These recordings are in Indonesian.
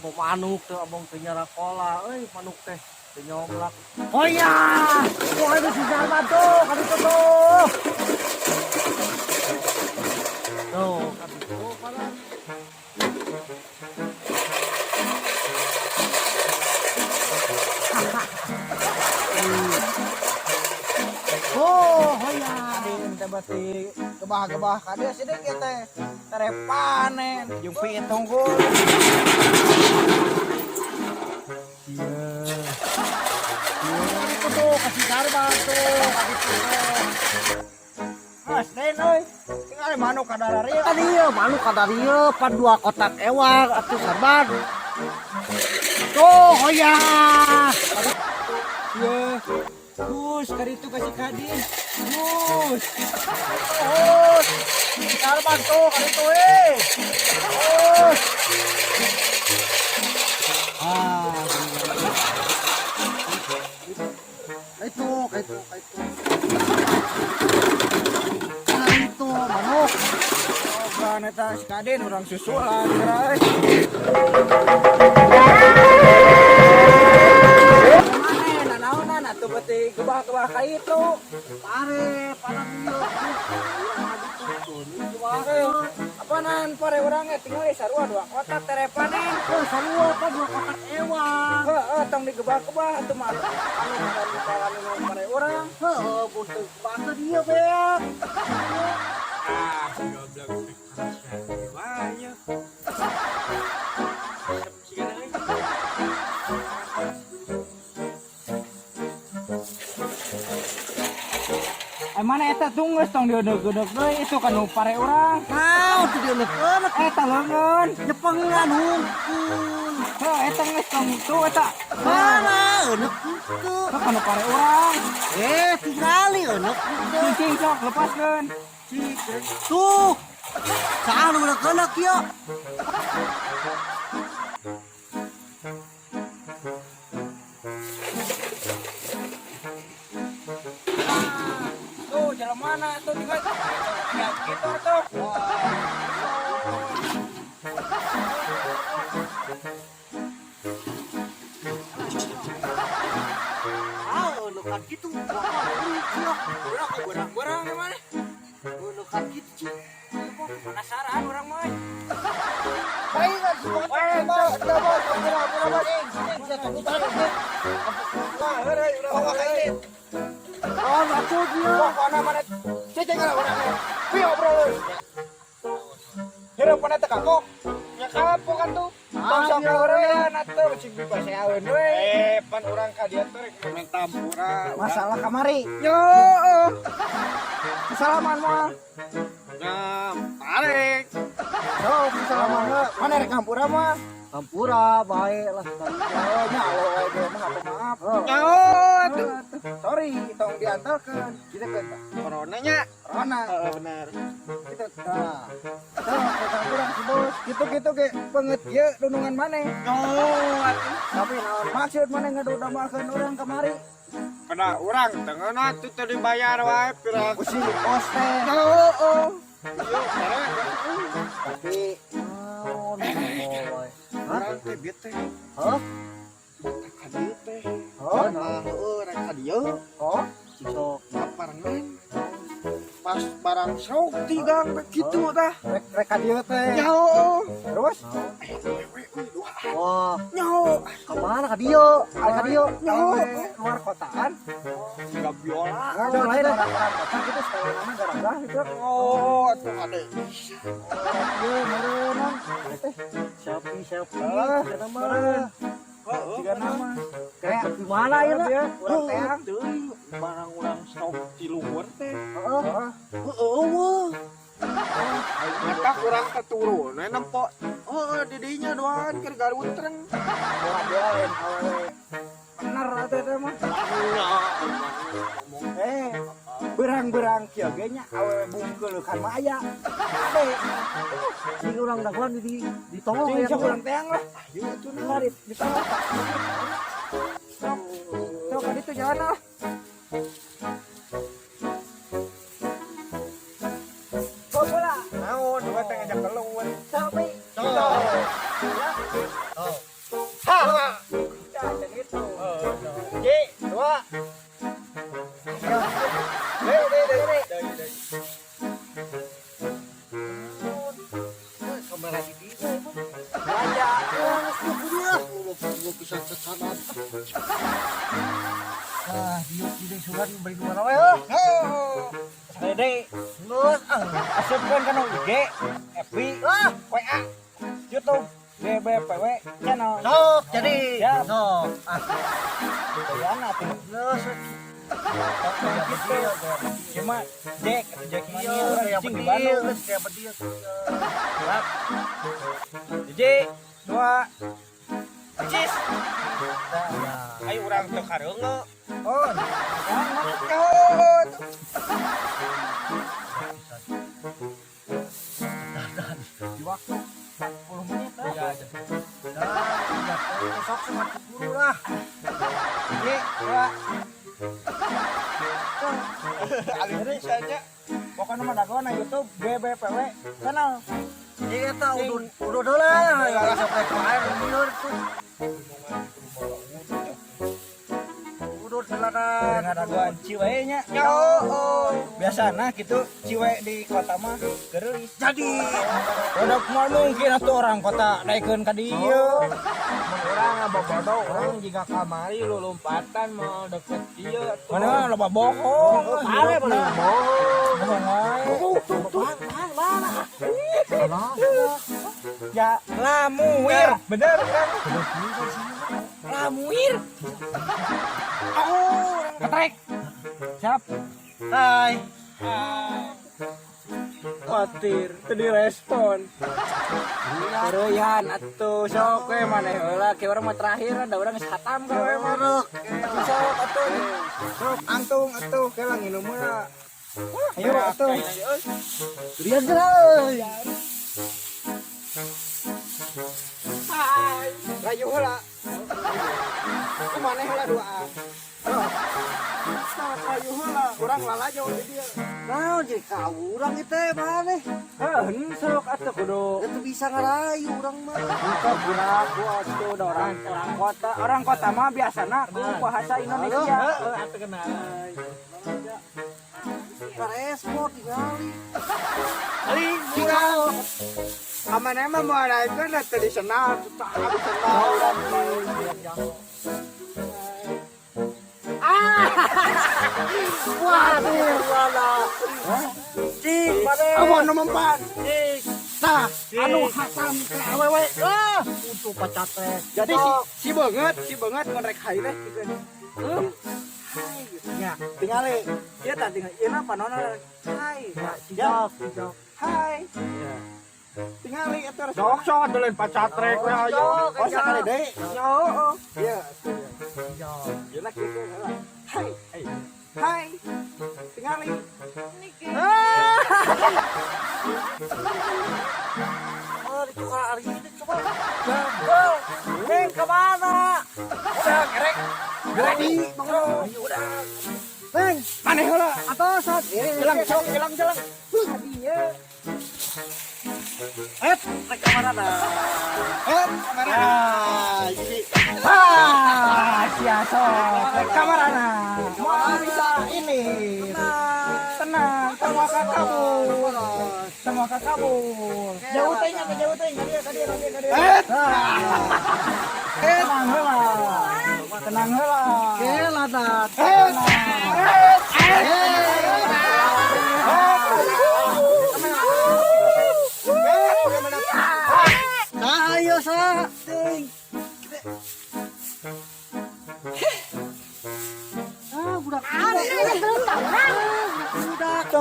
mau manuk teh abang teh nyara kola manuk teh teh nyoblak. Oh iya, wah itu si Salman tuh kan itu tuh. Tuh kan itu kan. Oh ya din teh bati gebah-gebah kade sedikit teh tere panen jeung pitung ku. Iya. Itu tuh kasih sarban tuh kasih tuh. Mas den euy. Tinggal manuk kadarieu. Tadi ieu manuk kadarieu pan 2 kotak ewang atuh sarban. Tuh oh ya. Iya. Gus, kali itu kasih kadin. Gus. Gus. Sarban tuh kali itu Gus. Itu. Itu manuk. Oh, kan eta si kadin urang susulan, guys. Atuh beti gebah-gebah ka itu. Pare, palang ieu. Apaanan pare urang tinggal sarua 2 kotak tere panen. Sarua pa 2 kotak ewang. Heeh, tong digebah-gebah atuh mah. Anu pare urang. Heeh, buntu bahasa dia beak. Goblok. Banyak. Mana eta tunggus tong dieudeuk-eudeuk deui itu kan nu pare urang. Naon teu dieudeuk-eudeuk eta leungeun nyepengan hungkul. Heuh eta geus tong tuh eta. Mana euneuk hungkul. Heuh kan nu pare urang. Tingali euneuk hungkul. Cing sok lepaskeun. Tuh. Saha nu euneuk-euneuk ieu? Jalan mana tuh juga ya gitu tuh. Lu kan gitu. Barang mana? Lu kan gitu. Penasaran orang mah. Baik kan semua. Oh, aku dia. Mana mana. Ceceng lah orangnya. Piye bro. Hireup mana teh kangkok. Nya kapo kan tuh. Tong sok eureun atuh cing bebas aweun we. Pan urang ka dieu teh rek main tampura. Masalah kamari. Yo. Salaman mah. Nah, tarik. Oh, salaman mah. Mana rek kampura mah? Kampura bae lah. Oh, nya Allah ge mah maaf. Oh, aduh. Sorry, tong diantarkeun. Kita ke Corona nya. Corona. Bener. Kita kita kurang si bos. Gitu ge beungeut ieu dunungan maneh. Oh, atuh. Tapi naon maksud maneh ngadodamalkeun urang kamari? Kada urang tengeuna tuh teu dibayar wae pirang. Kusi kos teh. Oh. Ieu bare. Tapi naon boy. Urang teh bieu teh. Hah? Ka dieu teh. Hah? Heueuh rek ka dieu. Oh, sok Laparangan. Pas barang sok tigang begitu tah. rek ka dieu teh. Nyaho. Terus? Wah, Nyaho. kemana ka dieu? Ka dieu? Nyaho. Luar kotaan. Siga biola. Ada lain orang kota gitu sekolah nama gara-gara gitu. Oh, atuh ade. Iya, merenang. Siapa? Nama. Tiga nama. Kayak di mana ya dia? Orang teang. Barang-barang sok di luar teh. Heeh. Heueuh. Mata kurang keturunan nempo. Oh, didinya doang keur garutreng. Bola-bolain awewe. Bener atuh teh mah. Berang-berang kieu ge nya awewe bungkeul kan mah aya. Ade. Sing urang daguan di tolong ya urang teang lah. Ayo atuh mari di tolong. Sok ka ditu jalan lah. Bola. Naon, dua teh ngajak keluar. Sampai. Ya. Ah, dia surat beri dua we heuh. Sekali deui. Geus asupkeun kana IG, FB, WA, YouTube, BBPW channel. Sok jadi. Sok. Bayana tuh. Geus. Cuma Jack mania orang cing di Bandung. Kayak bedia. Jadi 2 Cis. Ayo urang teu kareungeun. Oh, di waktu 40 menit lah. Besok semakin buru lah. Jadi, alirin saja. Pokoknya mah dagoan YouTube BBPW channel. Iya tahu udah lah, enggak sampai kemarin minur tuh. Udah silakan. Ada dagoan ciwe nya. Biasana gitu ciwe di kota mah geulis. Jadi udah moal mungkin atuh orang kota naikeun ka dieu. Urang bobodo urang jiga kamari lu lompatan mau deket dieu. Mana loba bohong. Ale bener bohong. Bohong wae. Ya lamuir. Bener kan? Lamuir. Ketrek. Siap. Hai. Khawatir teu direspon. Tereuyan atuh sok we maneh heula ke urang mah terakhir ada urang geus hatam ka we mah. Sok atuh. Sok antung atuh ke lang nginum heula. Ayo atuh. Lihat euy. Hai. Rayu heula. Kumaneh heula duaan. Rayu heula, urang lalajo di dieu. Naon jadi ka urang ieu teh maneh? Heuh, sok atuh kudu. Itu bisa ngarayu urang mah. Buka buraku atuh da orang kota mah biasana ku bahasa Indonesia. Heeh, atuh kenal. Karesport tinggali. Ali, tinggal. Aman emang mau ada itu lah tradisional, tradisional urang waduh, wala. Cik, awan nomempan. Cik. Nah, anu hatam ke awewe. Untuk pacatek. Jadi si banget ngonrek hai teh pikeun. Hai gitu nya. Tingali. Ieu tah tinggal ieu na panonna. Hai. Ya, sijok. Hai. Ya. Tingali eta sok dolen pacatrek we ayo. Oh, sakali deui. Yo. Iya. Ieu na kitu. Hai. Hai. Tingali. Oh, ditukar hari ini coba. Gagal. Neng kemana? Udah gerek. Ready. Udah. Neng, mana heula? Atosan. Jalan sok, jalan. Hadiah. Naik kamarana. Kamarana. Jadi. Siaso. Kamarana. Mau bisa ini. Tenang, semua kabur. Jauh tanya. Tenang heula. Keladat. Ayo sa. Budak.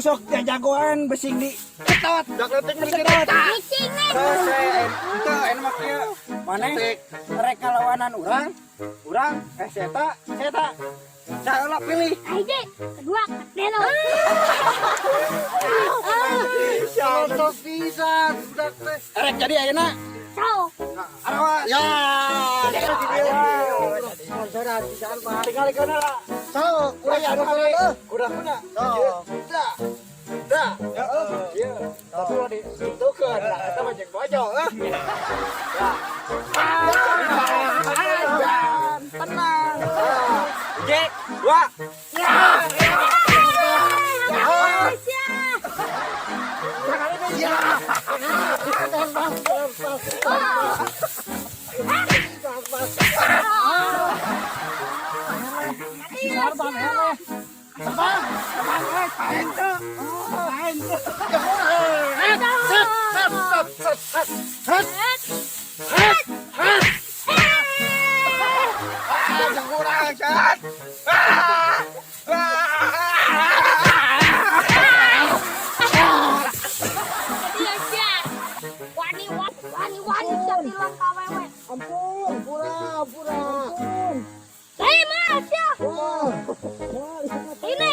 Sok jagoan besing di ketot. Dak letik ketot. Itu enak kieu. Maneh rek kalawanan urang seta. Salah pilih. Aje, kedua Delo. Sok pisan budak teh. Rek jadi ayeuna. Sok. Arawa. Ya. Sponsoran pisan mah. Tinggalikeuna lah. Sok, urang anu kali. Urang mana? Sok. Dah. Ya. Iya. Tapi di situkeun lah eta mah jeung bojo. Ya. Tenang. Jek, 2. Ya. Sarban eh. Sarban, sarban eh, pahen to. Pahen to. Kurang Chan. Iya sih. Wani jadi lang kawewe. Ampun, pura. Hei mas ya. Ini